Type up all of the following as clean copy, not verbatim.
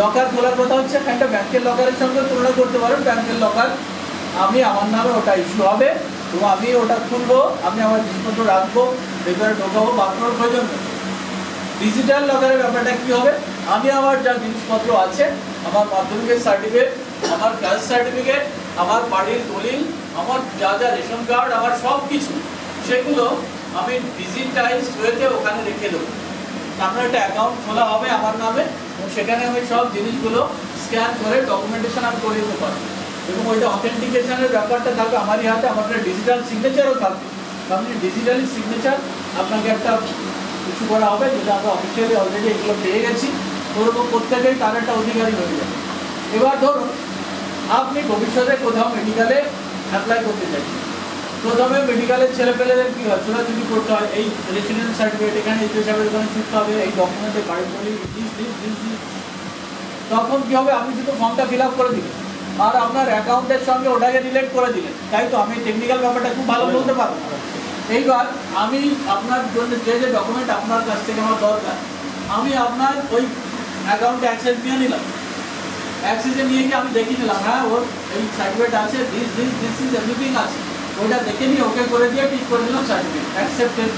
Locker খোলার কথা হচ্ছে একটা ব্যাংকের লকারের সঙ্গে তুলনা করতে পারেন। ব্যাংকের লকার আমি আমার নামে ওটা ইস্যু হবে এবং আমি ওটা খুলবো, আমি আমার জিনিসপত্র রাখবো, ভেতরে ঢোকাবো, বার করার প্রয়োজন নেই। ডিজিটাল লকারের ব্যাপারটা কী হবে, আমি আমার যা জিনিসপত্র আছে, আমার মাধ্যমিকের সার্টিফিকেট, আমার কাস্ট সার্টিফিকেট, আমার বাড়ির দলিল, আমার যা যা রেশন কার্ড, আমার সব কিছু, সেগুলো আমি ডিজিটাইজড ওয়েতে ওখানে রেখে দেবো। আপনার একটা অ্যাকাউন্ট খোলা হবে আমার নামে এবং সেখানে আমি সব জিনিসগুলো স্ক্যান করে ডকুমেন্টেশন আমি করে দিতে পারবো এবং ওইটা অথেন্টিকেশনের ব্যাপারটা থাকবে আমারই হাতে। আমার একটা ডিজিটাল সিগনেচারও থাকবে। আপনি ডিজিটালি সিগনেচার আপনাকে একটা ইস্যু করা হবে, যেটা আমরা অফিসিয়ালি অলরেডি এগুলো পেয়ে গেছি। ওরকম প্রত্যেকেই তার একটা অধিকারী হয়ে যাবে। এবার ধরুন আপনি ভবিষ্যতে কোথাও মেডিকেলে অ্যাপ্লাই করতে চাইছেন। প্রথমে মেডিকেলের ছেলেপেলেদের কী হয়, ছোটাছুটি করতে হয়, এই রেসিডেন্স সার্টিফিকেট এখানে হিসাবে ওখানে ছুটতে হবে, এই ডকুমেন্টে বাড়ির দলিল দিস। তখন কী হবে, আপনি শুধু ফর্মটা ফিল আপ করে দিলেন আর আপনার অ্যাকাউন্টের সঙ্গে ওটাকে রিলেট করে দিলেন, তাই তো? আমি টেকনিক্যাল ব্যাপারটা খুব ভালো বলতে পারবো। এইবার আমি আপনার জন্য যে যে ডকুমেন্ট আপনার কাছ থেকে আমার দরকার, আমি আপনার ওই অ্যাকাউন্টে অ্যাক্সেস নিয়ে নিলাম। অ্যাক্সেসে নিয়ে গিয়ে আমি দেখিয়ে নিলাম, হ্যাঁ ওর এই সার্টিফিকেট আছে, দিস ইজ এভরিথিং আছে। ওইটা দেখে নিয়ে ওকে করে দিয়ে ঠিক করে দিলাম সার্টিফিকেট অ্যাকসেপ্টেড।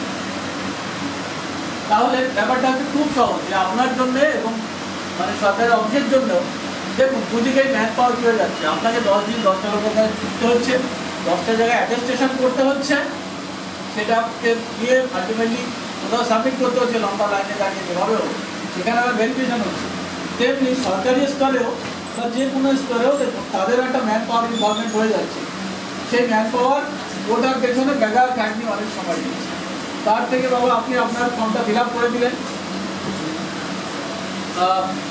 তাহলে ব্যাপারটা হচ্ছে খুব সহজ যে আপনার জন্য এবং মানে সরকারের অফিসের জন্য। দেখুন দুদিকেই ম্যান পাওয়ার হয়ে যাচ্ছে। আপনাকে 10 দিন 10টা লোকের কাছে ছুটতে হচ্ছে, 10টা জায়গায় অ্যাটেস্টেশন করতে হচ্ছে, সেটাকে দিয়ে আলটিমেটলি কোথাও সাবমিট করতে হচ্ছে লম্বা লাইনে দাঁড়িয়ে, যেভাবে হোক সেখানে আবার ভেরিফিকেশন হচ্ছে। তেমনি সরকারি স্তরেও বা যে কোনো স্তরেও দেখুন তাদের একটা ম্যান পাওয়ার ইনভলভমেন্ট হয়ে যাচ্ছে। সেই ম্যান পাওয়ার ওটার পেছনে বেগার খাটনি অনেক সময় দিচ্ছে। তার থেকে বাবা আপনি আপনার ফর্মটা ফিল আপ করে দিলেন,